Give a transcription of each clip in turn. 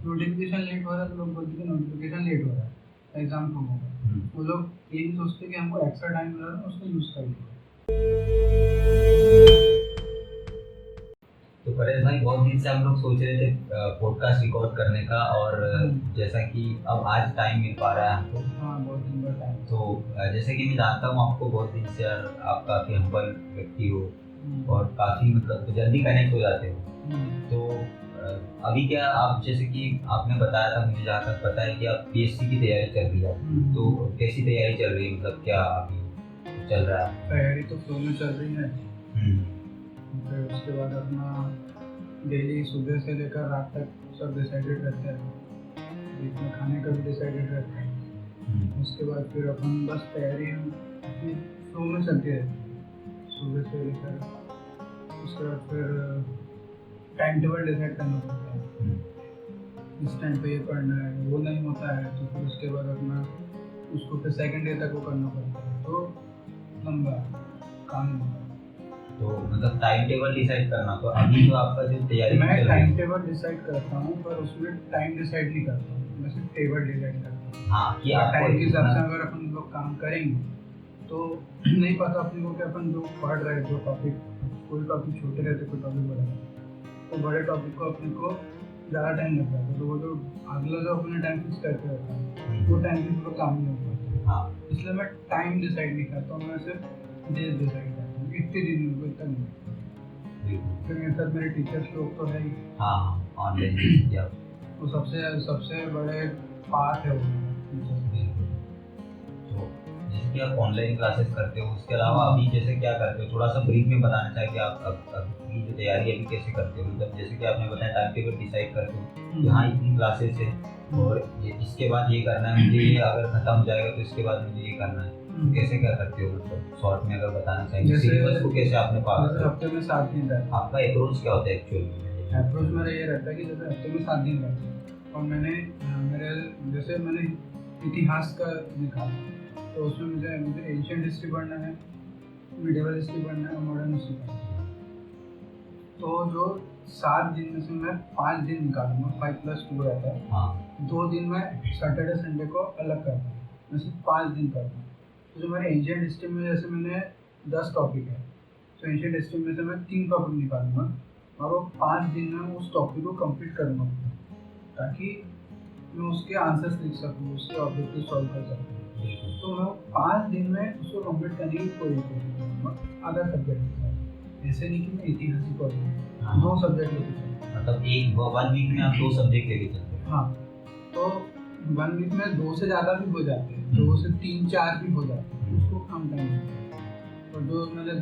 Notification late हो रहा है तो लोग बोलते हैं नोटिफिकेशन लेट हो रहा है, एग्जाम कब होगा। वो लोग ये नहीं सोचते कि हमको एक्स्ट्रा टाइम मिल रहा है उसको यूज़ कर लो। तो परेश भाई, बहुत दिन से हम लोग सोच रहे थे पॉडकास्ट रिकॉर्ड करने का, और जैसा कि अब आज टाइम मिल पा रहा है हमको। हाँ, बहुत दिन का टाइम। तो जैसे कि मैं जानता हूँ आपको बहुत दिन से, यार आप काफ़ी हम्बल व्यक्ति हो और काफ़ी मतलब जल्दी कनेक्ट हो जाते हो। तो अभी क्या आप, जैसे कि आपने बताया था मुझे, जहाँ तक पता है कि आप पीएचडी की तैयारी चल रही है, तो कैसी तैयारी चल रही है, मतलब क्या अभी चल रहा है? तैयारी तो फ्लो में चल रही है। फिर उसके बाद अपना डेली सुबह से लेकर रात तक सब डिसाइडेड रहता है, बीच में खाने का भी डिसाइडेड रहता है। उसके बाद फिर अपन बस तैयारी अपनी फ्लो में चलती रहती है सुबह से लेकर। उसके बाद फिर टाइम टेबल डिसाइड करना पड़ता है, इस टाइम पे ये पढ़ना है। वो नहीं होता है तो फिर उसके बाद अपना उसको फिर सेकंड डे तक वो करना पड़ता है, तो लंबा काम होता है। तो मतलब टाइम टेबल डिसाइड करना, तो अभी जो आपका जो तैयारी मैं टाइम टेबल डिसाइड करता हूँ, पर उसमें टाइम डिसाइड नहीं करता हूँ, मैं सिर्फ टेबल डिसाइड करता हूँ। हाँ, कि टाइम के हिसाब से अगर अपन लोग काम करेंगे तो नहीं पता अपने को कि अपन जो पढ़ रहे हैं, जो टॉपिक, कोई टॉपिक छोटे रहते, कोई टॉपिक बड़े रहते, तो बड़े टॉपिक को अपने को ज़्यादा टाइम लग जाता है, तो वो जो अगला जो अपने टाइम फिक्स करके रहता है वो टाइम भी पूरा काम नहीं हो पाता। इसलिए मैं टाइम डिसाइड नहीं करता हूँ, मैं सिर्फ डेज डिसाइड करता हूँ, इतने दिन में कोई इतना नहीं। फिर मेरे साथ मेरे टीचर्स लोग तो है ही। हाँ, ऑनलाइन किया तो सबसे बड़े पार्ट है वो। तो जैसे कि आप ऑनलाइन क्लासेस करते हो, उसके अलावा अभी जैसे क्या करते हो, थोड़ा सा ब्रीफ में बताना चाहिए कि आप अभी जो तैयारी अभी कैसे करते हो। मतलब जैसे कि आपने बताया टाइम टेबल डिसाइड करते हो कि हाँ इतनी क्लासेस है और ये इसके बाद ये करना है मुझे, ये अगर खत्म हो जाएगा तो इसके बाद मुझे ये करना है, तो कैसे क्या करते हो? मतलब शॉर्ट में अगर बताना चाहिए सिलेबस को कैसे आपने पास करते हो? हफ्ते में 7 दिन रहता है। आपका अप्रोच क्या होता है एक्चुअली? अप्रोच मेरा ये रहता है कि जैसे हफ्ते में 7 दिन रहते हैं और मैंने इतिहास का निकाला, तो उसमें मुझे एंशिएंट हिस्ट्री पढ़ना है, मिडिवल हिस्ट्री पढ़ना है और मॉडर्न हिस्ट्री पढ़ना है। तो जो 7 दिन में से मैं 5 दिन निकालूंगा, 5+2 रहता है। हाँ। 2 दिन मैं सैटरडे संडे को अलग करता हूँ, मैं सिर्फ 5 दिन करता हूँ। तो जो मेरे एंशिएंट हिस्ट्री में जैसे मैंने 10 टॉपिक है, तो एंशिएंट हिस्ट्री में से मैं 3 टॉपिक निकालूंगा और वो 5 दिन में उस टॉपिक को कंप्लीट करूँगा, ताकि मैं उसके आंसर्स लिख सकूँ, उसके ऑब्जेक्टिव सॉल्व कर सकूँ। तो मैं 5 दिन में उसको कंप्लीट करने की कोशिश करूँगा, आधा सब्जेक्ट। ऐसे नहीं कि मैं इतिहास ही पढ़ूँ, 2 सब्जेक्ट लेके चलूँ। मतलब एक 1 वीक में आप 2 सब्जेक्ट लेके चलते हैं? हाँ, तो 1 वीक में 2 से ज़्यादा भी हो जाते हैं, 2 से 3-4 भी हो जाते हैं, उसको कम टाइम लगता है। तो जो मैंने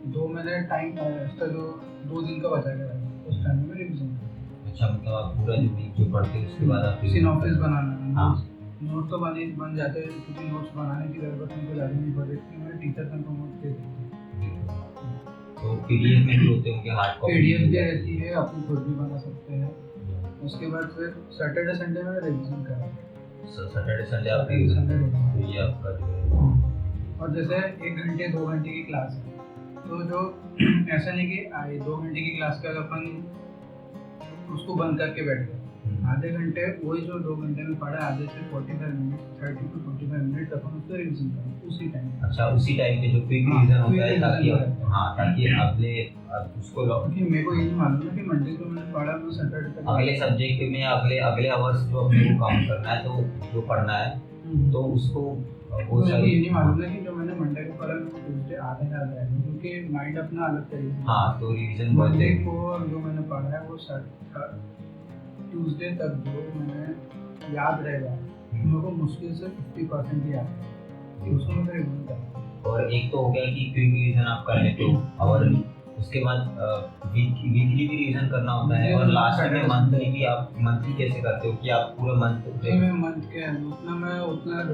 दो मैंने टाइम एक्स्ट्रा जो 2 दिन का बचा के रखा, उस टाइम में रिविजन करता। अच्छा, मतलब आप पूरा जो वीक जो पढ़ते हैं उसके बाद आप सिनॉप्सिस बनाना है। हाँ, नोट तो बन जाते हैं, क्योंकि नोट्स बनाने की ज़रूरत मुझे ज़्यादा नहीं पड़ती, मेरे टीचर हमको नोट दे देते हैं। तो पीडीएफ में भी होते होंगे, हार्ड कॉपी पीडीएफ भी रहती है, अपनी खुद भी बना सकते हैं। उसके बाद फिर सैटरडे संडे में रिवीजन करेंगे। सैटरडे संडे आप रिवीजन करेंगे, तो ये आपका जो है। और जैसे 1 घंटे 2 घंटे की क्लास है, तो जो ऐसा नहीं कि 2 घंटे की क्लास का अपन उसको बंद करके बैठ गए, आधे घंटे वही जो 2 घंटे में पढ़ा, आधे से 45 मिनट, 30 to 45 मिनट अपन उसको रिवीजन करें उसी टाइम। अच्छा, उसी टाइम पे जो क्विक रिवीजन होता है, ताकि ताकि अगले उसको, क्योंकि मेरे को ये नहीं मालूम है कि मंडे को मैंने पढ़ा, मैं सैटरडे तक अगले सब्जेक्ट में अगले आवर्स जो अपने को काउंट करना है, तो जो पढ़ना है तो उसको वो मेरे को ये नहीं मालूम है कि जो मैंने मंडे को पढ़ा मैं ट्यूसडे आधे याद है, क्योंकि माइंड अपना अलग तरीके से। हाँ, तो रिवीजन मंडे को जो मैंने पढ़ा है वो ट्यूसडे तक जो मैंने याद रहेगा, मेरे को मुश्किल से 50% ही याद है, उसको मैं रिवीजन करता हूँ। और एक तो हो गया कि क्विक रिवीजन आप कर लेते हो आवरली, उसके बाद वीकली भी रिवीजन करना होता है, और लास्ट में मंथली भी। आप मंथली कैसे करते हो कि आप पूरा मंथ के उतना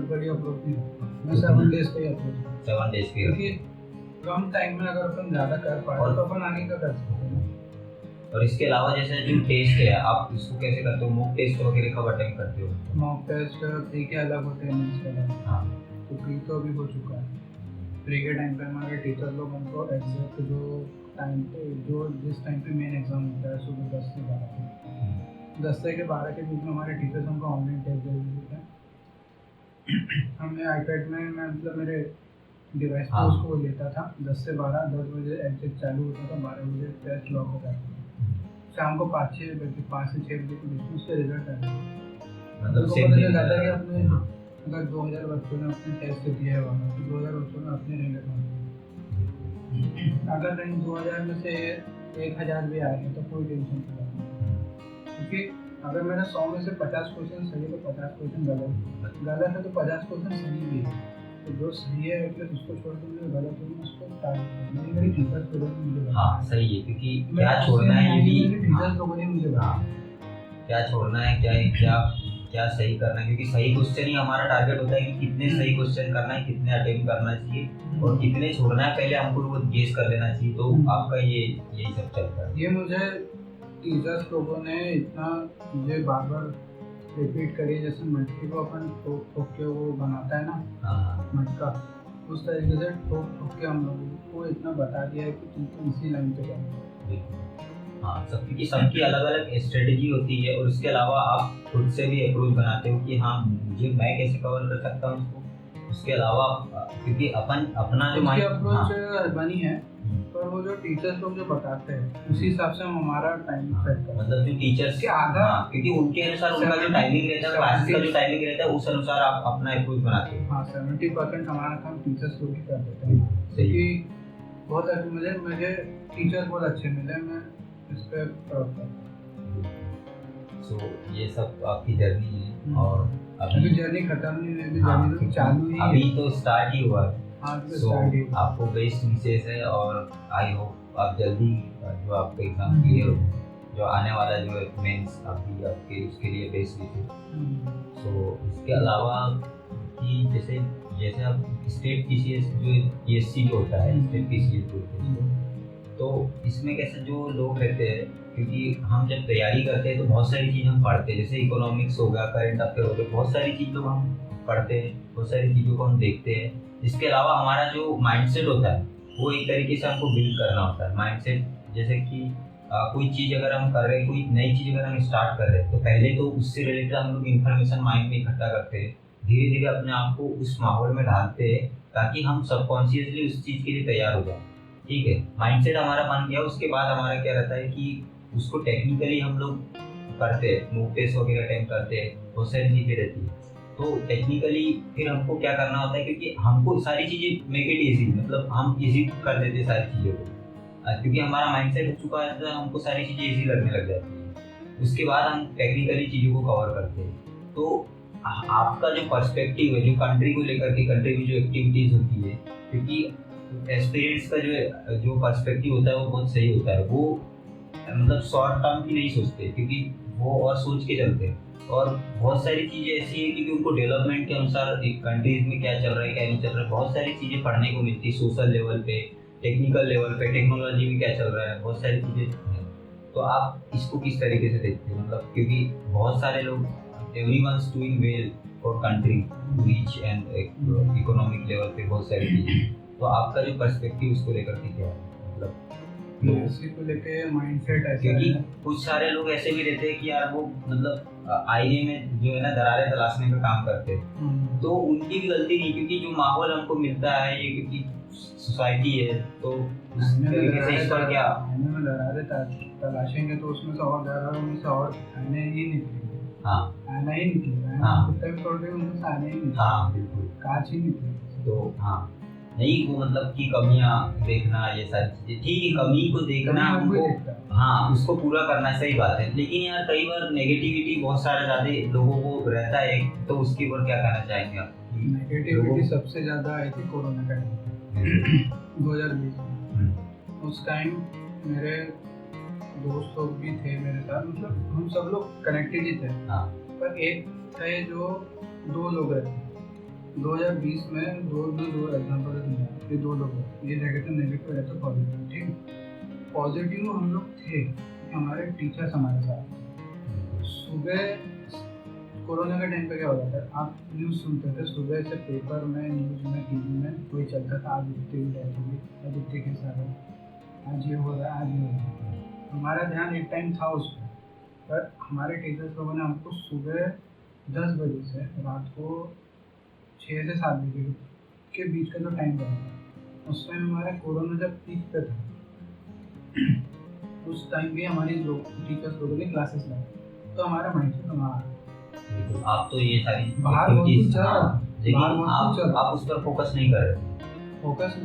बढ़िया अप्रोच नहीं, मैं 7 डेज का ही अप्रोच, 7 डेज के, क्योंकि कम टाइम में अगर अपन ज़्यादा कर पाए तो अपन आगे का कर सकते हैं। और इसके अलावा जैसे जो टेस्ट है, आप इसको कैसे करते हो? मॉक टेस्ट वगैरह कब अटेम्प्ट करते हो? मॉक टेस्ट प्री के अलग होते हैं, मेंस के अलग। हाँ, तो प्री तो अभी हो चुका है। प्री के टाइम पे हमारे टीचर लोग हमको एग्जैक्ट जो टाइम पे, जो जिस टाइम पे मेन एग्जाम होता है, सुबह 10 से 12, 10 से 12 के बीच में हमारे टीचर्स हमको ऑनलाइन टेस्ट दे देते हैं। हमने आईपैड में मैं मतलब मेरे डिवाइस पर हाँ। उसको लेता था 10 से 12, 10 बजे एग्जिट चालू होता था, 12 बजे टेस्ट लॉक हो जाता था। शाम को 5 से 6 बजे के बीच में उसके रिजल्ट आ जाते हैं। मतलब तो सेम पता दिन चल जाता है कि अपने हाँ। अगर 2000 बच्चों ने अपने टेस्ट दिया है वहाँ, तो 2000 बच्चों ने अपने नहीं लगाए। अगर कहीं 2000 में से 1000 भी आ रहे हैं तो कोई टेंशन नहीं, क्योंकि अगर मैंने 100 में से 50 क्वेश्चन सही है तो 50 क्वेश्चन गलत है तो 50 क्वेश्चन सही भी है। तो जो सही है एटलीस्ट उसको छोड़ के मुझे गलत है उसको टाइम मेरी टीचर्स को मुझे हाँ सही है, क्योंकि क्या छोड़ना है ये भी टीचर्स लोगों ने मुझे हाँ, क्या छोड़ना है क्या क्या क्या सही करना है, क्योंकि सही क्वेश्चन ही हमारा टारगेट होता है कि कितने सही क्वेश्चन करना है, कितने अटेम्प्ट करना चाहिए और कितने छोड़ना है पहले हमको वो गेस कर लेना चाहिए। तो आपका ये यही सब चलता है। ये मुझे टीचर्स लोगों ने इतना मुझे बार बार रिपीट करी, जैसे मटकी को अपन ठोक के वो बनाता है ना, हाँ मटका, उस तरीके से ठोक के हम लोगों को इतना बता दिया है कि तुमको इसी लाइन पे करना। हाँ सब, क्योंकि सबकी अलग अलग स्ट्रेटेजी होती है और उसके अलावा आप खुद से भी अप्रोच बनाते हो कि हाँ मुझे मैं कैसे कवर कर सकता हूँ उसको। उसके अलावा क्योंकि अपन अपना जो माइंड अप्रोच बनी है, पर वो जो टीचर्स लोग जो बताते हैं उसी हिसाब से हम हमारा टाइम सेट करते हैं। मतलब जो टीचर्स के आधा क्योंकि उनके अनुसार उनका जो टाइमिंग रहता है, क्लासेस का जो टाइमिंग रहता है उस अनुसार आप अपना अप्रोच बनाते हो। हाँ 70% हमारा काम टीचर्स लोग ही कर देते हैं, क्योंकि बहुत अच्छे मुझे टीचर्स बहुत अच्छे मिले, मैं इस पे प्राउड करता हूँ। सो ये सब आपकी जर्नी है और अभी जर्नी खत्म नहीं हुई, अभी जर्नी तो चालू ही है, अभी तो स्टार्ट ही हुआ है। सो आपको बेस्ट विशेष है और आई होप आप जल्दी जो आपका एग्जाम क्लियर हो, जो आने वाला जो मेंस अभी आपके उसके लिए बेस्ट विशेष। सो इसके अलावा कि जैसे जैसे आप स्टेट पीसीएस जो पीएससी जो होता है, स्टेट पीसीएस बोलते हैं, तो इसमें कैसे जो लोग रहते हैं, क्योंकि हम जब तैयारी करते हैं तो बहुत सारी चीज़ हम पढ़ते हैं, जैसे इकोनॉमिक्स हो गया, करंट अफेयर हो गया, बहुत सारी चीज़ लोग हम पढ़ते हैं, बहुत सारी चीज़ों को हम देखते हैं। इसके अलावा हमारा जो माइंडसेट होता है वो एक तरीके से हमको बिल्ड करना होता है। माइंडसेट जैसे कि कोई चीज़ अगर हम कर रहे हैं, कोई नई चीज़ अगर हम स्टार्ट कर रहे हैं, तो पहले तो उससे रिलेटेड हम लोग इन्फॉर्मेशन माइंड में इकट्ठा करते हैं, धीरे धीरे अपने आप को उस माहौल में ढालते हैं ताकि हम सबकॉन्शियसली उस चीज़ के लिए तैयार हो जाए। ठीक है, माइंडसेट हमारा बन गया, उसके बाद हमारा क्या रहता है कि उसको टेक्निकली हम लोग करते हैं, मूव टेस्ट वगैरह अटेम्प्ट करते हैं, बहुत सारी चीज़ें रहती है। तो टेक्निकली फिर हमको क्या करना होता है, क्योंकि हमको सारी चीज़ें मेक इट ईजी, मतलब हम इजी कर देते हैं सारी चीज़ों को, क्योंकि हमारा माइंडसेट हो चुका है तो हमको सारी चीज़ें इजी लगने लग जाती है। उसके बाद हम टेक्निकली चीज़ों को कवर करते हैं। तो आपका जो पर्सपेक्टिव है, जो कंट्री को लेकर के, कंट्री में जो एक्टिविटीज़ होती है, क्योंकि एक्सपीरियंस का जो पर्सपेक्टिव होता है वो बहुत सही होता है। वो मतलब शॉर्ट टर्म की नहीं सोचते, क्योंकि वो और सोच के चलते हैं। और बहुत सारी चीज़ें ऐसी है क्योंकि उनको डेवलपमेंट के अनुसार एक कंट्रीज में क्या चल रहा है क्या नहीं चल रहा है, बहुत सारी चीज़ें पढ़ने को मिलती है, सोशल लेवल पे, टेक्निकल लेवल पे, टेक्नोलॉजी में क्या चल रहा है, बहुत सारी चीज़ें हैं। तो आप इसको किस तरीके से देखते हैं, मतलब क्योंकि बहुत सारे लोग everyone's doing well for country to reach and economic level पे बहुत सारी चीज़ें, तो आपका जो पर्सपेक्टिव उसको लेकर के क्या है, मतलब इसी को लेके माइंडसेट ऐसा क्योंकि है। कुछ सारे लोग ऐसे भी रहते हैं कि यार वो मतलब आईने में जो है ना दरारें तलाशने का काम करते हैं, तो उनकी भी गलती नहीं, क्योंकि जो माहौल हमको मिलता है ये, क्योंकि सोसाइटी है, तो उस तरीके से इस पर क्या आईने में दरारें तलाशेंगे तो उसमें से और दरारों में से और आईने ही निकलेंगे। हाँ आईना ही निकलेगा, हाँ कितना भी तोड़ देंगे उनमें से आईने ही निकलेगा। हाँ बिल्कुल, कांच ही निकलेगा। तो हाँ नहीं वो मतलब कि कमियां देखना, ये सारी चीजें ठीक है, कमी को देखना हमको, हाँ उसको पूरा करना सही बात है, लेकिन यार कई बार नेगेटिविटी बहुत सारा ज्यादा लोगों को रहता है, तो उसके ऊपर क्या कहना चाहेंगे आप? नेगेटिविटी सबसे ज्यादा आई थी कोरोना का टाइम 2020 में। उस टाइम मेरे दोस्त लोग भी थे मेरे साथ, मतलब हम सब लोग कनेक्टेड ही थे। हाँ। पर एक थे जो 2 लोग रहते 2020 में दो एग्जाम्पल ये 2 लोग रहते, ये नेगेटिव रहते पॉजिटिव। ठीक, पॉजिटिव हम लोग थे, हमारे टीचर्स हमारे साथ। सुबह कोरोना के टाइम पे क्या होता था, आप न्यूज़ सुनते थे सुबह से, पेपर में, न्यूज़ में, टीवी में कोई चलता था, आज इतने भी डेथ होगी, आज इतने केस आ गए, आज ये हो रहा है, आज ये हो रहा है। हमारा ध्यान एक टाइम था उस पर, पर हमारे टीचर्स लोगों ने हमको सुबह 10 बजे से रात को 6 से 7 बजे के बीच का जो टाइम था, उस टाइम हमारा कोरोना जब पीक पे था, उस टाइम भी हमारी लोग टीचर्स लोगों ने क्लासेस लाई, तो हमारा माइंडसेट हमारा आप तो ये सारी बाहर बहुत कुछ चल रहा था, लेकिन बाहर बहुत कुछ चल रहा आप उस पर फोकस नहीं कर रहे। फोकस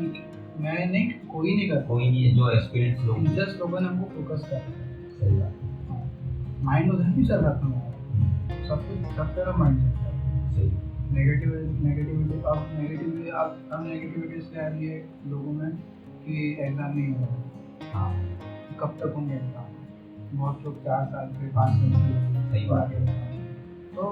मैं नहीं, कोई नहीं करता, कोई नहीं, जो एक्सपीरियंस लोग टीचर्स लोगों ने हमको फोकस कर सही बात। माइंड उधर भी चल रहा था हमारा, सब कुछ सब तरह माइंड चल रहा था। सही। नेगेटिविटी अब नेगेटिविटी इसलिए आ रही है लोगों में कि एग्ज़ाम नहीं हो रहा, हाँ कब तक होंगे एग्ज़ाम, बहुत लोग 4 साल के 5 साल के सही बात है। तो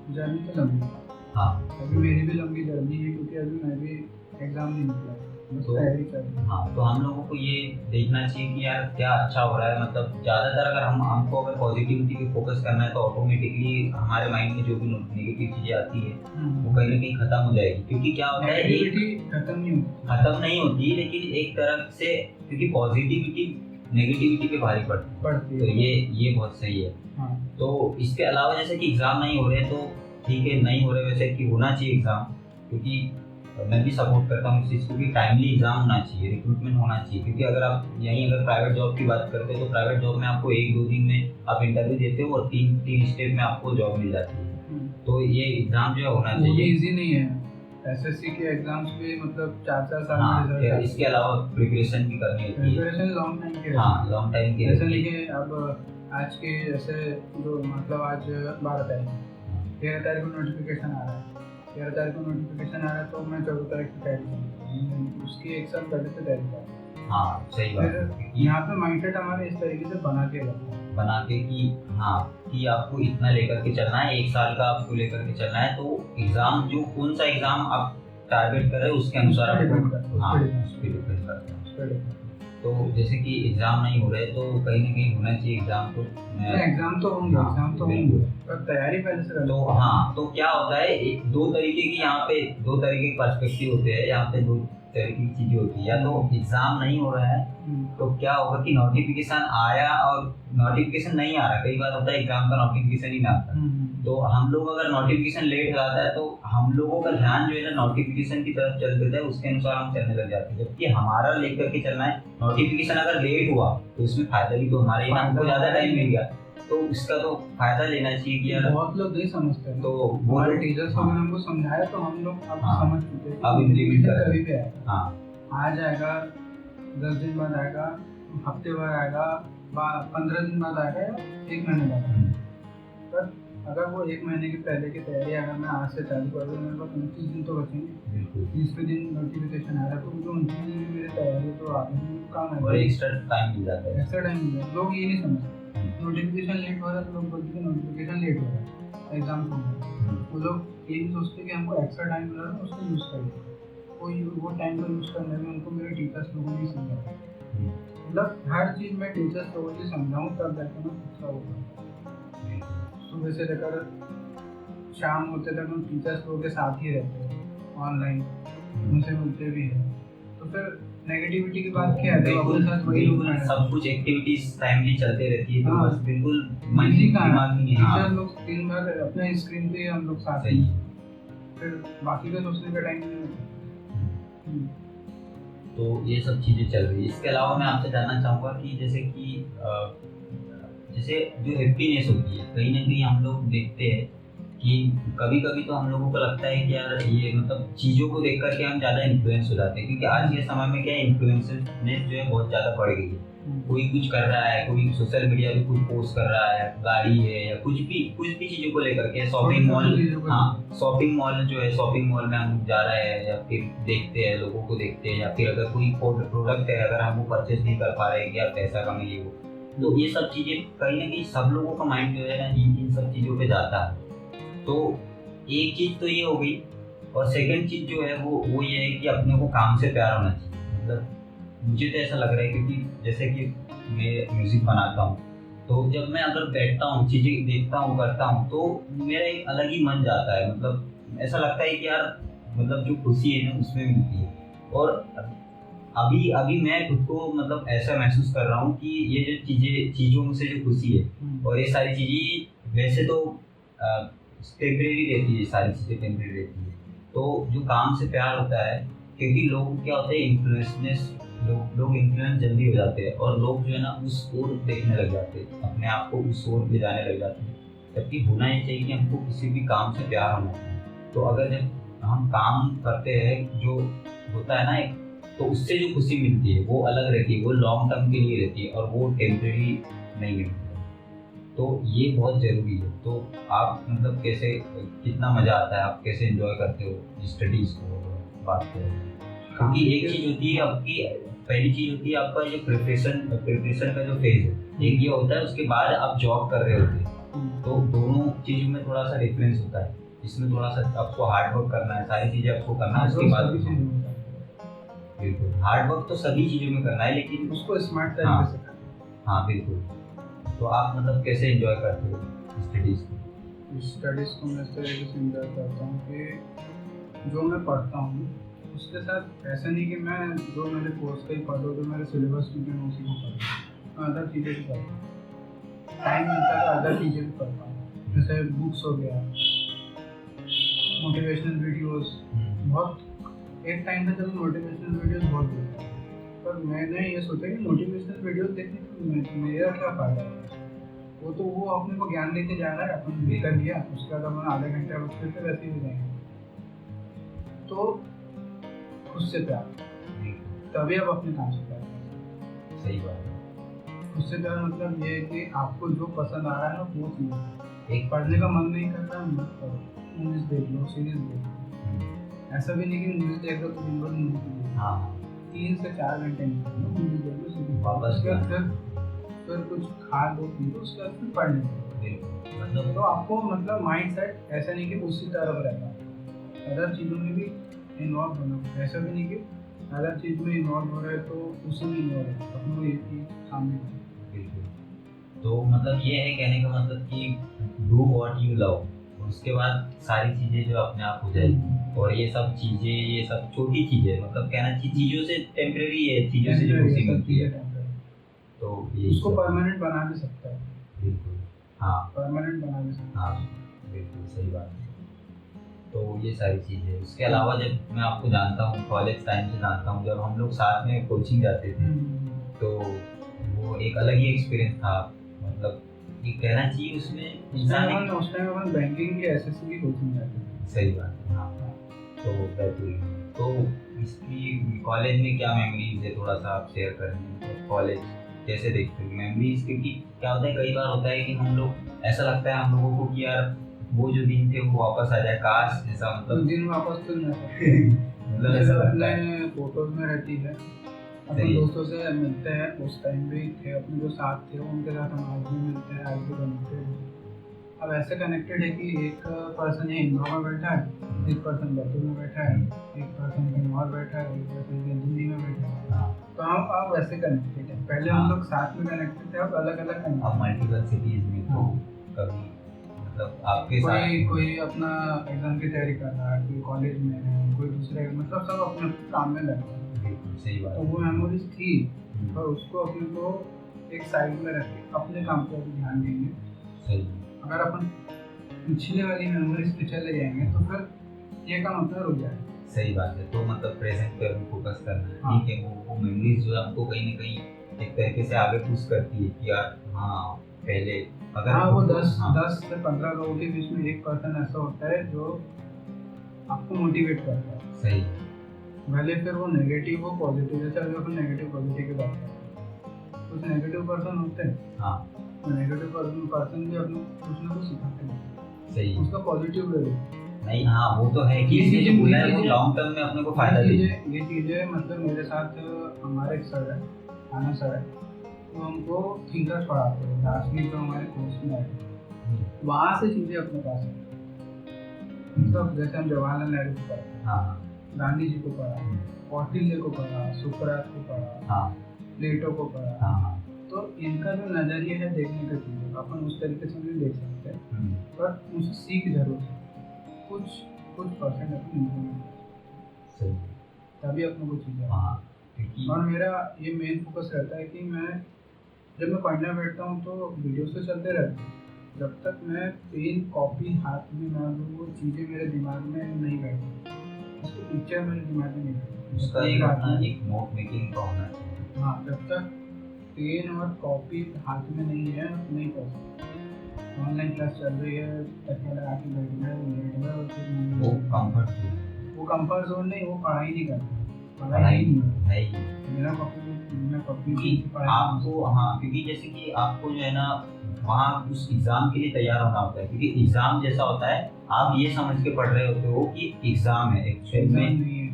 जर्नी तो लंबी है। हाँ अभी मेरी भी लंबी जर्नी है, क्योंकि अभी मैं भी एग्ज़ाम नहीं निकला है, बस तैयारी कर रही हूँ। हाँ, तो हम लोगों को ये देखना चाहिए कि यार क्या अच्छा हो रहा है, मतलब ज़्यादातर अगर हमको अगर पॉजिटिविटी पे फोकस करना है तो ऑटोमेटिकली हमारे माइंड में जो भी नेगेटिव चीज़ें आती है वो कहीं ना कहीं खत्म हो जाएगी। क्योंकि क्या होता है, एक खत्म नहीं होती, लेकिन एक तरफ से क्योंकि पॉजिटिविटी नेगेटिविटी पे भारी पड़ती है, तो ये बहुत सही है। हाँ। तो इसके अलावा जैसे कि एग्ज़ाम नहीं हो रहे तो ठीक है, नहीं हो रहे वैसे कि होना चाहिए एग्ज़ाम, क्योंकि मैं भी सपोर्ट करता हूँ इस चीज़ को कि टाइमली एग्ज़ाम होना चाहिए, रिक्रूटमेंट होना चाहिए। क्योंकि अगर आप यहीं अगर प्राइवेट जॉब की बात करते हो तो प्राइवेट जॉब में आपको 1-2 दिन में आप इंटरव्यू देते हो और 3 स्टेप में आपको जॉब मिल जाती है। तो ये एग्ज़ाम जो है होना चाहिए। ईजी नहीं है, एसएससी के एग्जाम्स भी मतलब 4-4 साल हाँ, में रिजल्ट। इसके अलावा प्रिपरेशन भी करनी होती है। प्रिपरेशन लॉन्ग टाइम की, हाँ लॉन्ग टाइम की। ऐसा नहीं कि अब आज के जैसे जो मतलब आज 12 तारीख, 13 तारीख को नोटिफिकेशन आ रहा है, 13 तारीख को नोटिफिकेशन आ रहा है तो मैं 14 तारीख को तैयारी करूँगा, उसकी एक साल पहले से तैयारी करूँगा। हाँ सही बात है। यहाँ पे माइंडसेट हमारे इस तरीके से बना के कि हाँ कि आपको इतना लेकर के चलना है, 1 साल का आपको लेकर के चलना है, तो एग्ज़ाम जो कौन सा एग्ज़ाम आप टारगेट कर रहे हैं उसके अनुसार आपको डिपेंड करता है। हाँ उस पर डिपेंड करता है। तो जैसे कि एग्ज़ाम नहीं हो रहे तो कहीं ना कहीं होना चाहिए एग्ज़ाम को। एग्जाम तो होंगे, एग्जाम तो होंगे, पर तैयारी पहले से करनी। तो हाँ, तो क्या होता है, दो तरीके की यहाँ पे 2 तरीके के पर्सपेक्टिव होते हैं, यहाँ पे 2 तरीके की चीज़ें होती है। या तो एग्ज़ाम नहीं हो रहा है तो क्या होगा कि नोटिफिकेशन आया और नोटिफिकेशन नहीं आ रहा, कई बार होता है एग्ज़ाम का नोटिफिकेशन ही ना आता। तो हम लोग अगर नोटिफिकेशन लेट हो जाता है तो हम लोगों का ध्यान जो है ना नोटिफिकेशन की तरफ चल देता है, उसके अनुसार हम चलने लग जाते हैं। जबकि हमारा लेकर के चलना है, नोटिफिकेशन अगर लेट हुआ तो इसमें फायदा भी तो हमारे यहाँ, हमको ज़्यादा टाइम मिल गया तो इसका तो फायदा लेना चाहिए कि यार। बहुत लोग नहीं समझते हैं, तो हमारे टीचर्स लोगों ने हमको समझाया तो हम लोग अब समझ चुके हैं, अब इम्प्लीमेंट कर कभी भी आएगा। हाँ, आज आएगा, 10 दिन बाद आएगा, हफ्ते भर आएगा, 15 दिन बाद आएगा या 1 महीने बाद आएगा। पर अगर वो 1 महीने की पहले की तैयारी अगर मैं आज से चालू कर दूँ, मेरे पास 29 दिन तो बचेंगे। 30वें दिन नोटिफिकेशन आ रहा है तो मुझे 29 दिन में मेरी तैयारी तो आगे काम है और एक्स्ट्रा टाइम मिल जाता है। एक्स्ट्रा टाइम मिल जाता है। लोग ये नहीं समझते, नोटिफिकेशन लेट हो रहा है तो लोग बोलते हैं नोटिफिकेशन लेट हो रहा है, एग्जाम को वो लोग ये नहीं सोचते कि हमको एक्स्ट्रा टाइम मिल रहा है उसको यूज़ करेंगे। वो टाइम को यूज़ करने में उनको मेरे टीचर्स लोगों ने समझाया। मतलब हर चीज़ में टीचर्स लोगों से समझाऊँ तब जाकर मैं अच्छा होगा। सुबह से लेकर शाम होते तक हम टीचर्स लोगों के साथ ही रहते हैं, ऑनलाइन उनसे मिलते भी हैं। तो फिर नेगेटिविटी की बात क्या है, बिल्कुल सब कुछ एक्टिविटीज टाइमली चलते रहती है, तो बस बिल्कुल दिमाग में टीचर लोग दिन भर अपने स्क्रीन पे हम लोग साथ हैं, फिर बाकी का सोचने का टाइम नहीं होता। तो ये सब चीज़ें चल रही है। इसके अलावा मैं आपसे जानना चाहूँगा कि जैसे जो हैप्पीनेस होती है, कहीं ना कहीं हम लोग देखते हैं कि कभी कभी तो हम लोगों को लगता है कि यार ये मतलब चीज़ों को देख करके हम ज़्यादा इन्फ्लुएंस हो जाते हैं, क्योंकि आज के समय में क्या है, इन्फ्लुएंसनेस जो है बहुत ज़्यादा बढ़ गई है। कोई कुछ कर रहा है, कोई सोशल मीडिया पे कुछ पोस्ट कर रहा है, गाड़ी है या कुछ भी चीज़ों को लेकर के, शॉपिंग मॉल, हाँ शॉपिंग मॉल जो है, शॉपिंग मॉल में हम जा रहे हैं या फिर देखते हैं, लोगों को देखते हैं, या फिर अगर कोई प्रोडक्ट है अगर हम वो परचेज नहीं कर पा रहे हैं कि यार पैसा कम है ये वो, तो ये सब चीज़ें कहीं ना कहीं सब लोगों का माइंड जो है ना इन सब चीज़ों पे जाता है। तो एक चीज़ तो ये हो गई, और सेकंड चीज़ जो है वो ये है कि अपने को काम से प्यार होना चाहिए। मतलब मुझे तो ऐसा लग रहा है, क्योंकि जैसे कि मैं म्यूज़िक बनाता हूँ तो जब मैं अगर बैठता हूँ, चीज़ें देखता हूँ, करता हूँ, तो मेरा एक अलग ही मन जाता है। मतलब ऐसा लगता है कि यार मतलब जो खुशी है ना उसमें मिलती है। और अभी अभी मैं खुद को मतलब ऐसा महसूस कर रहा हूँ कि ये जो चीज़ों से जो खुशी है और ये सारी चीज़ें वैसे तो टेम्परेरी रहती है, ये सारी चीज़ें टेम्परेरी रहती है। तो जो काम से प्यार होता है, क्योंकि लोग क्या होते हैं इन्फ्लुएंसनेस, लोग इन्फ्लुएंस जल्दी हो जाते हैं और लोग जो है ना उस ओर देखने लग जाते हैं, अपने आप को उस ओर ले जाने लग जाते हैं। जबकि होना ये चाहिए कि हमको किसी भी काम से प्यार होना चाहिए। तो अगर जब हम काम करते हैं जो होता है ना एक, तो उससे जो खुशी मिलती है वो अलग रहती है, वो लॉन्ग टर्म के लिए रहती है और वो टेम्परेरी नहीं मिलती है। तो ये बहुत ज़रूरी है। तो आप मतलब कैसे, कितना मज़ा आता है, आप कैसे एंजॉय करते हो स्टडीज़ को बात करें? क्योंकि एक चीज़ होती है आपकी, पहली चीज़ होती है आपका जो प्रिपरेशन का जो फेज है, एक ये होता है, उसके बाद आप जॉब कर रहे होते हैं। तो दोनों चीज़ों में थोड़ा सा डिफरेंस होता है। इसमें थोड़ा सा आपको हार्ड वर्क करना है, सारी चीज़ें आपको करना है, उसके बाद बिल्कुल हार्ड वर्क तो सभी चीज़ों में करना है, लेकिन उसको स्मार्ट तरीके से करना। हाँ बिल्कुल। तो आप मतलब कैसे एंजॉय करते हो स्टडीज़ को? स्टडीज़ को मैं इस तरीके से एंजॉय करता हूँ कि जो मैं पढ़ता हूँ उसके साथ ऐसा नहीं कि मैं जो मैंने कोर्स का ही पढ़ा, जो मेरे सिलेबस में मैं उसी को पढ़ता हूँ, अदर चीज़ें भी पढ़ता हूँ। टाइम मिलता है अदर चीज़ें भी पढ़ता हूँ, जैसे बुक्स हो गया, मोटिवेशनल वीडियोस। बहुत एक टाइम पे जब मोटिवेशनल वीडियोस बहुत देखता था, पर मैंने ये सोचा कि मोटिवेशनल वीडियोस देखने से मेरा क्या फ़ायदा है। वो अपने को ज्ञान देके जा रहा है, अपन लेकर लिया, उसके बाद अपन आधे घंटे उसके फिर वैसे ही जाएंगे। तो खुद से प्यार, तभी आप अपने काम से प्यार करें। सही बात है। खुद से प्यार मतलब ये है कि आपको जो पसंद आ रहा है ना वो चीज़। एक पढ़ने का मन नहीं करता, मत पढ़ो, मूवीज देख लो, सीरीज देख लो। ऐसा भी नहीं कि मूवीज देख लो तो दिन भर मूवी देख लो। 3 से 4 घंटे निकाल लो, मूवी देख लो, सीरीज वापस फिर कुछ खा दो पी लो, उसके बाद फिर पढ़ने दो। मतलब तो आपको मतलब माइंड सेट ऐसा नहीं कि उसी तरफ रहता है, अदर चीज़ों में भी इन्वॉल्व होना। ऐसा भी नहीं कि अदर चीज़ में इन्वॉल्व हो रहा है तो उसी में इन्वॉल्व है, अपने को एक चीज़ सामने। बिल्कुल। तो मतलब ये है कहने का मतलब कि डू व्हाट यू लव, उसके बाद सारी चीज़ें जो अपने आप हो जाएगी। और ये सब चीज़ें, ये सब छोटी चीज़ें, मतलब कहना चाहिए चीज़ों से टेम्परेरी है, चीज़ों से जो खुशी मिलती है, तो ये उसको परमानेंट बना भी सकता है। बिल्कुल हाँ, परमानेंट बना भी सकता है। हाँ बिल्कुल सही बात है। तो ये सारी चीज़ें, उसके अलावा जब मैं आपको जानता हूँ, कॉलेज टाइम से जानता हूँ, जब हम लोग साथ में कोचिंग जाते थे तो वो एक अलग ही एक्सपीरियंस था। मतलब ये कहना चाहिए उसमें इंसान उस टाइम अपन बैंकिंग की एसएससी की कोचिंग जाते थे। सही बात है हाँ। तो बेहतरीन। तो इसकी कॉलेज में क्या मेमोरीज है, थोड़ा सा आप शेयर करें। कॉलेज कैसे देखते हो मेमोरीज? क्योंकि क्या होता है, कई बार होता है कि हम लोग, ऐसा लगता है हम लोगों को कि यार वो जो दिन थे वो वापस आ जाए, काश जैसा, मतलब दिन वापस तो नहीं आता। मतलब ऐसा लगता है। अपने फोटोज में रहती है, अपने दोस्तों से मिलते हैं, उस टाइम भी थे अपने जो साथ थे उनके साथ हम आज भी मिलते हैं, आज भी कनेक्टेड हैं। अब ऐसे कनेक्टेड है कि एक पर्सन ये इंदौर में बैठा है, एक पर्सन बैतूल में बैठा है, एक पर्सन कहीं और बैठा है, एक पर्सन दिल्ली में बैठा है। तो हम अब वैसे कनेक्टेड हैं। पहले हम लोग साथ में कनेक्टेड थे, अब अलग अलग कनेक्टेड। अब मल्टीपल सिटीज में तो कभी मतलब आपके साथ कोई अपना एग्जाम की तैयारी कर रहा है, कोई कॉलेज में है, कोई दूसरे, मतलब सब अपने काम में लगे हैं। बिल्कुल सही बात। तो वो मेमोरीज थी, पर उसको अपने को एक साइड में रख के अपने काम पर ध्यान देंगे। सही। अगर अपन पिछले वाली मेमोरीज पे चले जाएंगे तो फिर ये काम अपना रुक जाएगा। सही बात है। तो मतलब प्रेजेंट पे फोकस करना है, ठीक है। वो मेमोरीज जो है हमको कहीं ना कहीं एक तरीके से आगे पुश करती है कि यार हाँ पहले अगर वो 10 से 15 लोगों के बीच में एक पर्सन ऐसा होता है जो आपको मोटिवेट करता है। सही। भले फिर वो नेगेटिव हो पॉजिटिव, जैसे अगर अपन नेगेटिव पॉजिटिव की बात करते हैं, कुछ नेगेटिव पर्सन होते हैं। हाँ, तो नेगेटिव पर्सन भी अपने कुछ ना कुछ सिखाते हैं। सही। उसका पॉजिटिव ले नहीं, हाँ वो तो है कि ये जो बोला है वो लॉन्ग टर्म में अपने को फायदा देगी। ये चीज़ें मतलब मेरे साथ हमारे एक सर है, आना सर है, तो हमको थिंकर्स पढ़ाते हैं, दार्शनिक जो हमारे कोर्स में आए, वहाँ से चीज़ें अपने पास है। मतलब जैसे हम जवाहरलाल नेहरू को पढ़ा, गांधी जी को पढ़ा, कौटिल्य को पढ़ा, सुकरात को पढ़ा, प्लेटो को पढ़ा, तो इनका जो नज़रिया है देखने का चीज़ है, अपन उस तरीके से नहीं देख सकते, पर उनसे सीख जरूर है। कुछ परसेंट अपनी इम्प्रूवमेंट, तभी अपने को चीज़ें। क्योंकि और मेरा ये मेन फोकस रहता है कि जब मैं पढ़ने बैठता हूँ तो वीडियोस तो चलते रहते हैं, जब तक मैं पेन कॉपी हाथ में ना लूँ वो चीज़ें मेरे दिमाग में नहीं बैठती, उसकी पिक्चर मेरे दिमाग में नहीं बैठती। उसका एक एक अपना आदमी, एक नोट मेकिंग का होना चाहिए। हाँ, जब तक पेन और कॉपी हाथ में नहीं है नहीं पढ़ सकते। ऑनलाइन क्लास चल रही है, तकिया लगा के बैठ गए, लेट गए और फिर वो कंफर्ट वो कंफर्ट जोन नहीं, वो पढ़ाई नहीं करता, पढ़ाई पढ़ाई नहीं है ही। मेरा कॉपी क्योंकि आपको, हाँ, क्योंकि जैसे कि आपको जो है ना वहाँ उस एग्जाम के लिए तैयार होना होता है, क्योंकि एग्जाम जैसा होता है आप ये समझ के पढ़ रहे होते हो कि एग्जाम है एक्चुअल में। नहीं है,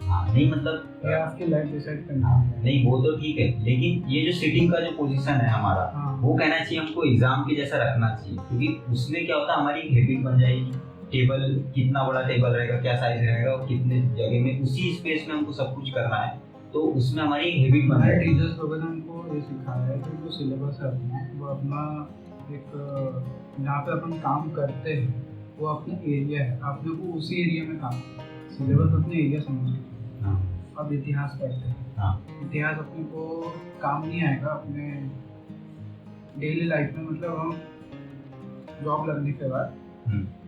हाँ, नहीं मतलब ये आपकी लाइफ डिसाइड करना हाँ, है। नहीं वो तो ठीक है, लेकिन ये जो सिटिंग का जो पोजीशन है हमारा, हाँ। वो कहना चाहिए हमको एग्जाम के जैसा रखना चाहिए, क्योंकि उसमें क्या होता है हमारी हैबिट बन जाएगी। टेबल कितना बड़ा टेबल रहेगा, क्या साइज रहेगा और कितने जगह में उसी स्पेस में हमको सब कुछ करना है, तो उसमें हमारी हैबिट बन हमारे जाएगी। टीचर्स लोगों ने हमको ये सिखाया है कि जो सिलेबस है अपना, वो अपना एक जहाँ पे अपन काम करते हैं वो अपना एरिया है, अपने को उसी एरिया में काम करना है। सिलेबस अपने एरिया समझ के। हाँ। अब इतिहास पढ़ते हैं, हाँ। इतिहास अपने को काम नहीं आएगा अपने डेली लाइफ में, मतलब हम जॉब लगने के बाद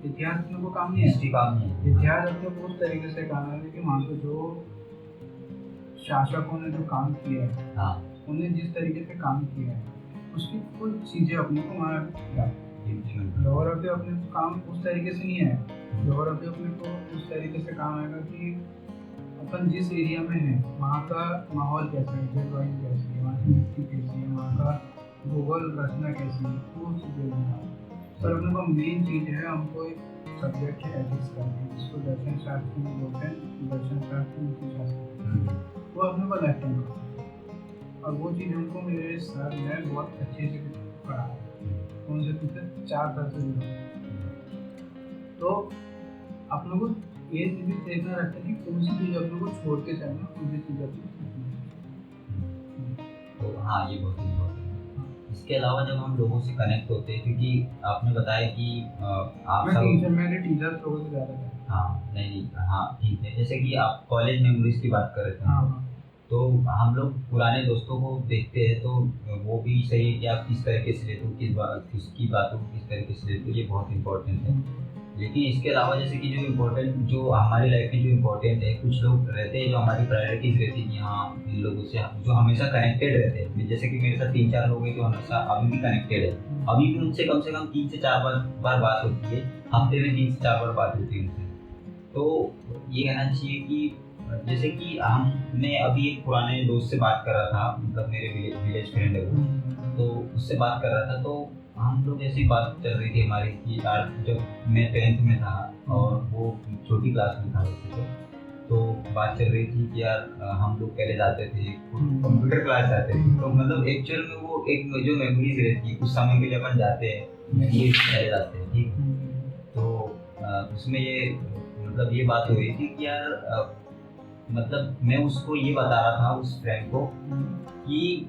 इतिहास अपने को काम नहीं हिस्ट्री आएगा। काम नहीं है। इतिहास अपने को उस तरीके से काम आएगा कि वहाँ पे जो शासकों ने जो काम किया है, हाँ, उन्हें जिस तरीके से काम किया है उसकी कुछ चीज़ें अपने को वहाँ ज्योग्राफी अपने को काम उस तरीके से नहीं है। ज्योग्राफी अपने को उस तरीके से काम आएगा कि अपन जिस एरिया में है वहाँ का माहौल कैसा है, जलवायु कैसी है, वहाँ की मिट्टी कैसी है, वहाँ का भूगोल रचना कैसी है, वो चीज़ें। पर अपने को मेन चीज़ है, हमको एक सब्जेक्ट है एथिक्स करना है, जिसको दर्शन शास्त्र में बोलते हैं, दर्शन शास्त्र नीतिशास्त्र, वो अपने को लाइफ टाइम करना है। और वो चीज़ हमको मेरे सर ने बहुत अच्छे से पढ़ा है, उनसे पिछले 4 साल से जुड़ा। तो अपने को ये चीज़ भी देखना रहता है कि कौन सी चीज़ अपने को छोड़ के चलना, कौन सी चीज़ अपने तो हाँ, ये बहुत इम्पोर्टेंट है। इसके अलावा जब हम लोगों से कनेक्ट होते हैं, क्योंकि आपने बताया कि आप सब मेरे टीचर्स लोगों से ज़्यादा है। हाँ, नहीं, हाँ ठीक है, जैसे कि आप कॉलेज मेमोरीज की बात कर रहे थे। हाँ। तो हम लोग पुराने दोस्तों को देखते हैं तो वो भी सही है कि आप किस तरीके से लेते हो, किसकी बातों को किस तरीके से लेते हो, ये बहुत इंपॉर्टेंट है। लेकिन इसके अलावा जैसे कि जो हमारी लाइफ में जो इम्पोर्टेंट है, कुछ लोग रहते हैं जो हमारी प्रायोरिटीज रहती है कि हाँ इन लोगों से जो हमेशा कनेक्टेड रहते हैं, जैसे कि मेरे साथ 3-4 लोग हैं जो हमेशा अभी भी कनेक्टेड है, अभी भी उनसे कम से कम 3 से 4 बार बात होती है, हफ्ते में 3 से 4 बार बात होती है उनसे। तो ये कहना चाहिए कि जैसे कि मैं अभी एक पुराने दोस्त से बात कर रहा था, मतलब मेरे विलेज फ्रेंड है वो, तो उससे बात कर रहा था, तो हम लोग ऐसी बात चल रही थी हमारी कि यार जब मैं 10th में था और वो छोटी क्लास में था वैसे तो बात चल रही थी कि यार हम लोग पहले जाते थे कंप्यूटर क्लास जाते थे, तो मतलब एक्चुअल में वो एक जो मेमोरीज रहती है कुछ समय के लिए अपन जाते हैं ये चले जाते हैं, ठीक। तो उसमें ये मतलब ये बात हो रही थी कि यार मतलब मैं उसको ये बता रहा था उस फ्रेंड को कि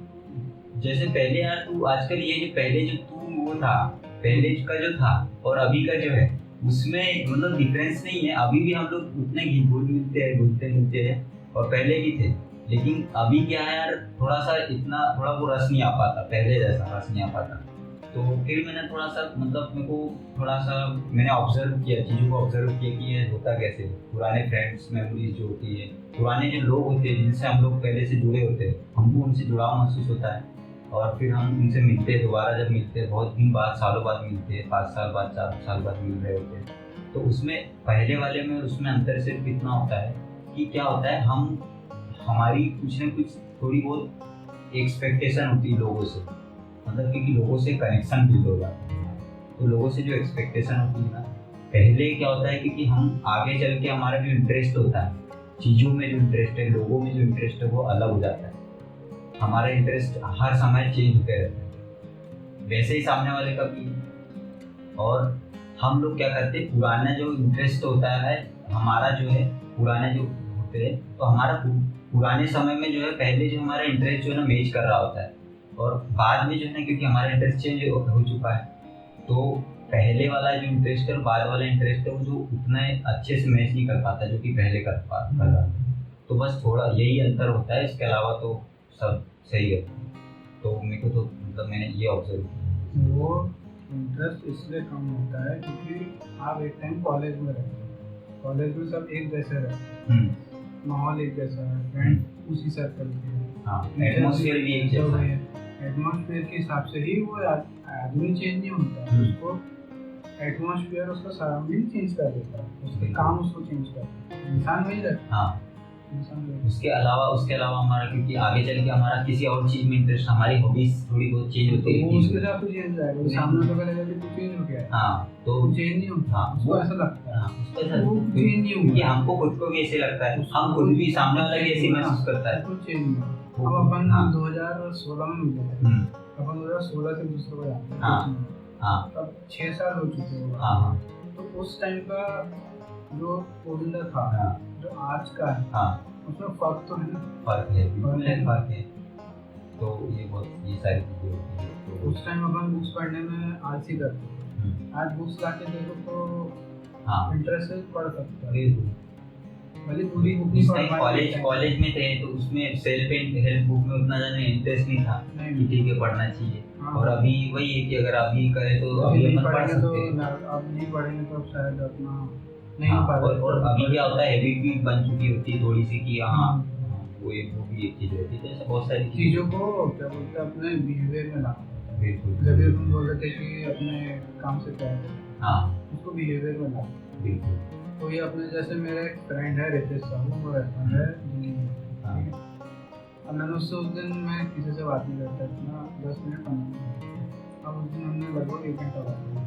जैसे पहले यार तू आजकल ये जो पहले जो तू वो था, पहले का जो था और अभी का जो है उसमें मतलब डिफरेंस नहीं है। अभी भी हम लोग उतने घुलते मिलते हैं और पहले भी थे, लेकिन अभी क्या है यार थोड़ा वो रस नहीं आ पाता, पहले जैसा रस नहीं आ पाता। तो फिर मैंने थोड़ा सा मतलब मेरे को थोड़ा सा मैंने ऑब्जर्व किया, चीज़ों को ऑब्जर्व किया कि ये होता कैसे, पुराने फ्रेंड्स मेमोरीज जो होती है, पुराने जो लोग होते हैं जिनसे हम लोग पहले से जुड़े होते हैं, हमको उनसे जुड़ाव महसूस होता है और फिर हम उनसे मिलते हैं, दोबारा जब मिलते हैं बहुत दिन बाद, सालों बाद मिलते हैं, 5 साल बाद 4 साल बाद मिल रहे होते हैं। तो उसमें पहले वाले में उसमें अंतर सिर्फ इतना होता है कि क्या होता है हमारी कुछ न कुछ थोड़ी बहुत एक्सपेक्टेशन होती है लोगों से, मतलब क्योंकि लोगों से कनेक्शन बिल्ड हो जाता है, तो लोगों से जो एक्सपेक्टेशन होती है ना, पहले क्या होता है क्योंकि हम आगे चल के हमारा जो इंटरेस्ट होता है, चीज़ों में जो इंटरेस्ट है, लोगों में जो इंटरेस्ट है वो अलग हो जाता है। हमारा इंटरेस्ट हर समय चेंज होते रहता है, वैसे ही सामने वाले का भी। और हम लोग क्या करते हैं, पुराना जो इंटरेस्ट होता है हमारा जो है, पुराने जो होते हैं तो हमारा पुराने समय में जो है पहले जो हमारा इंटरेस्ट जो है ना मैच कर रहा होता है, और बाद में जो है ना क्योंकि हमारा इंटरेस्ट चेंज हो चुका है तो पहले वाला जो इंटरेस्ट है और बाद वाला इंटरेस्ट है वो जो उतना अच्छे से मैच नहीं कर पाता जो कि पहले कर रहा था। तो बस थोड़ा यही अंतर होता है, इसके अलावा तो सब सही है। तो मेरे को तो मतलब मैंने ये ऑब्जर्व किया। वो इंटरेस्ट इसलिए कम होता है क्योंकि आप एक टाइम कॉलेज में रहते हो, कॉलेज में सब एक जैसे रहते हैं, माहौल एक जैसा है, फ्रेंड उसी सर्कल के हैं, हाँ, एटमॉस्फेयर भी एक जैसा है। एटमॉस्फेयर के हिसाब से ही वो आदमी चेंज नहीं होता है, उसको एटमॉस्फेयर उसका सराउंडिंग चेंज कर देता है, उसके काम उसको चेंज कर देता है, इंसान वही रहता है। हाँ, उसके अलावा हमारा क्योंकि आगे चल के हमारा किसी और चीज में इंटरेस्ट, हमारी हॉबीज थोड़ी बहुत चेंज होती है, है, वो उसके साथ तो चेंज आएगा, वो सामने तो लगेगा कि तू चेंज हो गया है। हाँ, तो वो चेंज नहीं होता, हाँ, उसको ऐसा लगता है, हाँ, उसको ऐसा वो चेंज नहीं क्योंकि होगा, हमको खुद को भी ऐसे लगता है, हम खुद भी सामने वाला भी ऐसे महसूस करता है। वो चेंज नहीं होगा। अब अपन 2016 में मिले थे, अपन 2016 से दूसरे को जानते हैं, हाँ, तब 6 साल हो चुके हैं। हाँ, तो उस टाइम का जो गोविंदा था, जो आज का है, हाँ, उसमें फर्क तो है ना, फर्क है, बिल्कुल फर्क है। तो ये सारी चीजें होती है। तो उस टाइम अपन बुक्स पढ़ने में आलसी करते थे, आज बुक्स लाके देखो तो इंटरेस्ट से पढ़ सकते हैं, भले पूरी बुक नहीं पढ़ पाए। कॉलेज में थे तो उसमें सेल्फ हेल्प बुक में उतना ज़्यादा इंटरेस्ट नहीं था कि ठीक है पढ़ना चाहिए। और अभी वही है कि अगर अभी करें तो अभी अपन पढ़ सकते हैं, अब नहीं पढ़ेंगे तो शायद अपना नहीं हो पाएगा। और अभी क्या होता है, हैबिट भी बन चुकी होती है थोड़ी सी कि हाँ वो भी एक चीज़ होती है। तो ऐसा बहुत सारी चीज़ों को क्या बोलते हैं अपने बिहेवियर में लाना। बिल्कुल, जब हम बोल रहे थे कि अपने काम से प्यार करें, हाँ, उसको बिहेवियर में लाना। बिल्कुल। तो ये अपने जैसे मेरा एक फ्रेंड है रितेश साहू, वो रहता है दिल्ली में, ठीक है। अब मैंने उससे उस दिन मैं किसी से बात नहीं करता इतना 10 मिनट 15 मिनट, अब उस दिन हमने लगभग 1 घंटा बात की।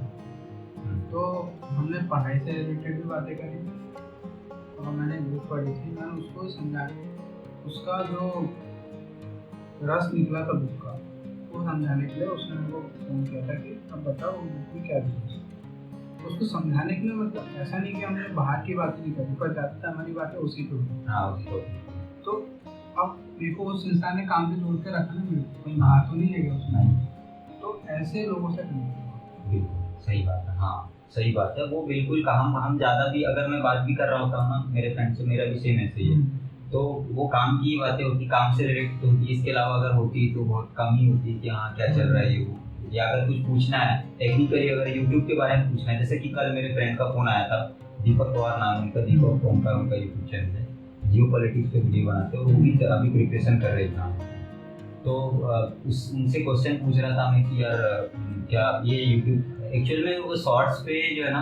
तो हमने पढ़ाई से रिलेटेड भी बातें करी और मैंने बुक पढ़ी थी, मैंने उसको समझा, उसका जो रस निकला था बुक का वो समझाने के लिए उसने मेरे को फ़ोन किया था कि अब बताओ बुक में क्या दिया। उसको समझाने के लिए मतलब ऐसा नहीं कि हमने बाहर की बातें नहीं करी, पर ज़्यादातर हमारी बातें उसी पे हुई। हाँ, उसी को। तो अब मेरे को उस इंसान ने काम से जोड़ के रखा ना, मेरे को कोई बाहर तो नहीं ले गया उसमें, तो ऐसे लोगों से कनेक्ट। बिल्कुल सही बात है, हाँ सही बात है। वो बिल्कुल हम ज़्यादा भी अगर मैं बात भी कर रहा होता हूँ ना मेरे फ्रेंड से, मेरा भी सेम ऐसे ही है, तो वो काम की बातें होती, काम से रिलेटेड होती, इसके अलावा अगर होती तो बहुत कम ही होती कि हाँ क्या चल रहा है ये वो, या अगर कुछ पूछना है टेक्निकली, अगर यूट्यूब के बारे में पूछना है, जैसे कि कल मेरे फ्रेंड का फ़ोन आया था, दीपक पवार नाम उनका, दीपक ओमकार उनका यूट्यूब चैनल है, जियो पॉलिटिक्स पे वीडियो बनाते हैं और वो भी अभी प्रिपरेशन कर रहे एग्जाम। तो उनसे क्वेश्चन पूछ रहा था मैं कि यार क्या ये यूट्यूब एक्चुअल में वो शॉर्ट्स पे जो है ना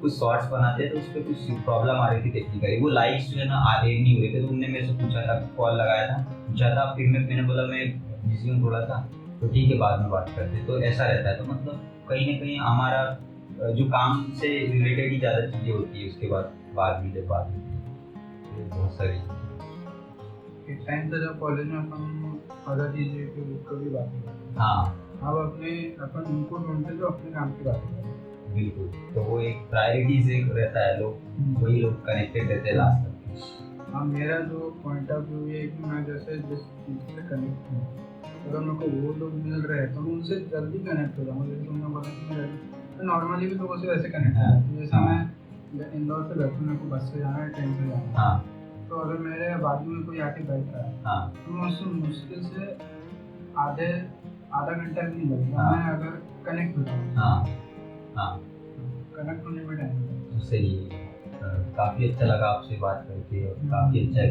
कुछ शॉर्ट्स बनाते हैं तो उस पर कुछ प्रॉब्लम आ रही थी टेक्निकली, वो लाइक्स जो है ना एड नहीं हो रहे थे। तो उनने मेरे से पूछा था, कॉल लगाया था, पूछा था, फिर मैंने बोला मैं बिजी हूँ थोड़ा सा, तो ठीक है बाद में बात करते। तो ऐसा रहता है। तो मतलब कहीं ना कहीं हमारा जो काम से रिलेटेड ही ज़्यादा चीज़ें होती है, उसके बाद में जब बात होती है तो बहुत सारी एक टाइम था जब कॉलेज में अपन अदर चीज़ें की बुक की बात करते हैं, हाँ अब अपन उनको ढूंढते जो अपने काम की बात करते हैं। बिल्कुल, तो वो एक प्रायोरिटीज एक रहता है, लोग वही लोग कनेक्टेड रहते हैं लास्ट तक। हाँ, मेरा जो पॉइंट ऑफ व्यू है कि मैं जैसे जिस चीज़ से कनेक्ट हूँ, अगर मेरे को वो लोग मिल रहे हैं तो मैं उनसे जल्दी कनेक्ट हो जाऊँगा। जैसे तुमने बोला कि मैं नॉर्मली भी लोगों से वैसे कनेक्ट हो जाती हूँ। जैसे मैं इंदौर से बैठूँ, मेरे को बस से जाना है, ट्रेन से जाना है, तो अगर मेरे बाजू में कोई आके बैठ रहा है तो मैं उससे मुश्किल से आधा घंटा भी नहीं लगेगा, मैं अगर कनेक्ट हो जाऊँ। कनेक्ट होने में टाइम लगता है। सही है, काफ़ी अच्छा लगा आपसे बात करके और काफ़ी अच्छा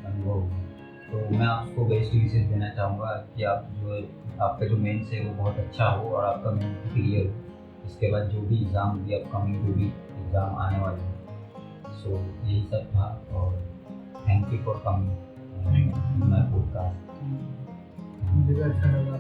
अनुभव हुआ। तो मैं आपको बेस्ट विशेष देना चाहूँगा कि आप जो है आपका जो मेंस है वो बहुत अच्छा हो और आपका मेंस क्लियर हो। इसके बाद जो भी एग्ज़ाम भी अपकमिंग जो भी एग्ज़ाम आने वाले हैं, सो यही सब था। और thank you for coming my podcast. मुझे भी अच्छा लगा।